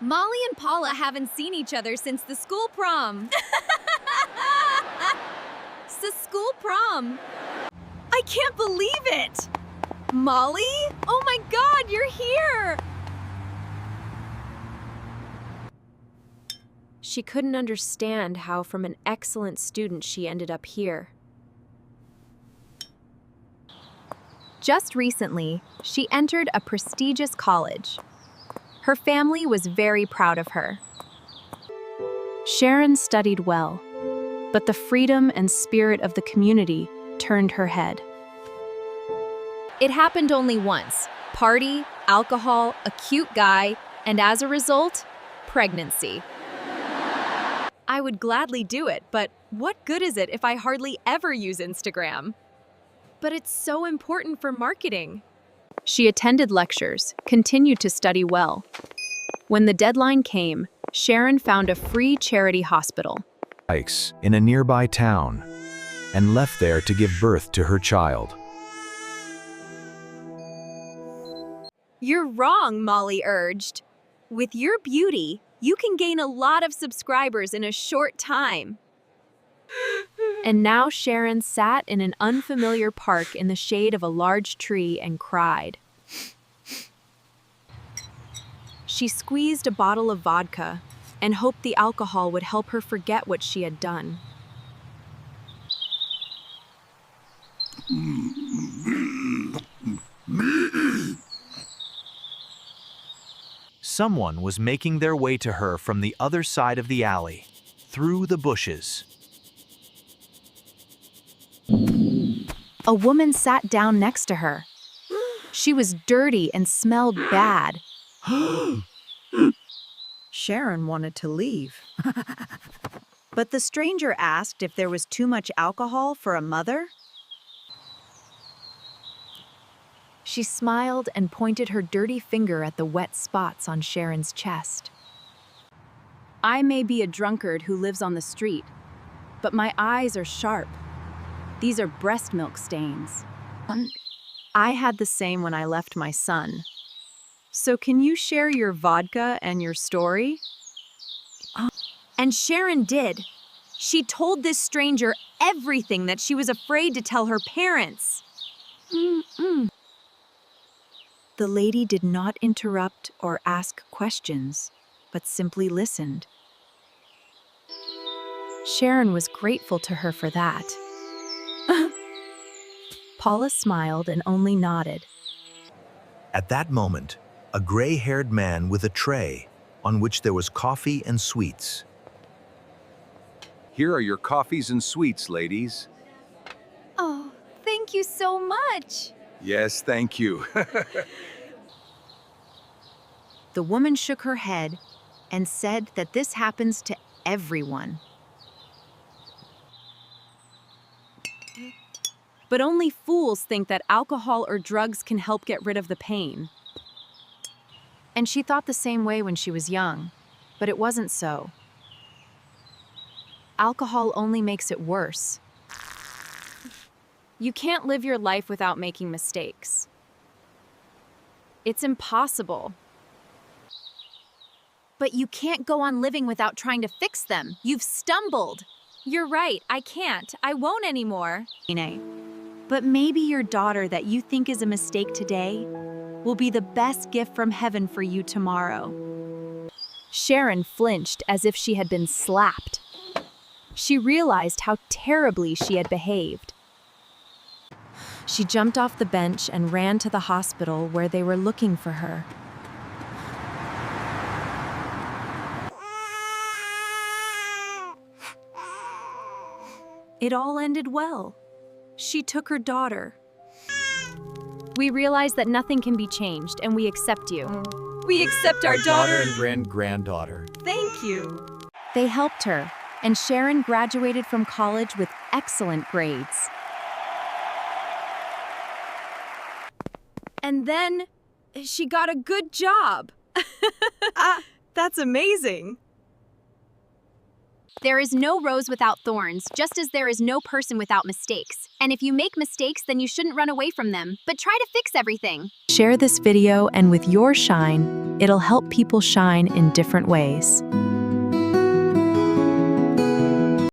Molly and Paula haven't seen each other since the school prom. It's the school prom. I can't believe it! Molly? Oh my God, you're here! She couldn't understand how from an excellent student she ended up here. Just recently, she entered a prestigious college. Her family was very proud of her. Sharon studied well, but the freedom and spirit of the community turned her head. It happened only once: party, alcohol, a cute guy, and as a result, pregnancy. I would gladly do it, but what good is it if I hardly ever use Instagram? But it's so important for marketing. She attended lectures, continued to study well. When the deadline came, Sharon found a free charity hospital In a nearby town, and left there to give birth to her child. You're wrong, Molly urged. With your beauty, you can gain a lot of subscribers in a short time. And now Sharon sat in an unfamiliar park in the shade of a large tree and cried. She squeezed a bottle of vodka and hoped the alcohol would help her forget what she had done. Someone was making their way to her from the other side of the alley, through the bushes. A woman sat down next to her. She was dirty and smelled bad. Sharon wanted to leave. But the stranger asked if there was too much alcohol for a mother. She smiled and pointed her dirty finger at the wet spots on Sharon's chest. I may be a drunkard who lives on the street, but my eyes are sharp. These are breast milk stains. I had the same when I left my son. So can you share your vodka and your story? And Sharon did. She told this stranger everything that she was afraid to tell her parents. The lady did not interrupt or ask questions, but simply listened. Sharon was grateful to her for that. Paula smiled and only nodded. At that moment, a gray-haired man with a tray on which there was coffee and sweets. Here are your coffees and sweets, ladies. Oh, thank you so much. Yes, thank you. The woman shook her head and said that this happens to everyone. But only fools think that alcohol or drugs can help get rid of the pain. And she thought the same way when she was young, but it wasn't so. Alcohol only makes it worse. You can't live your life without making mistakes. It's impossible. But you can't go on living without trying to fix them. You've stumbled. You're right, I can't. I won't anymore. But maybe your daughter that you think is a mistake today will be the best gift from heaven for you tomorrow. Sharon flinched as if she had been slapped. She realized how terribly she had behaved. She jumped off the bench and ran to the hospital where they were looking for her. It all ended well. She took her daughter. We realize that nothing can be changed, and we accept you. We accept our daughter and granddaughter. Thank you. They helped her, and Sharon graduated from college with excellent grades. And then she got a good job. That's amazing. There is no rose without thorns, just as there is no person without mistakes. And if you make mistakes, then you shouldn't run away from them, but try to fix everything. Share this video, and with your shine, it'll help people shine in different ways.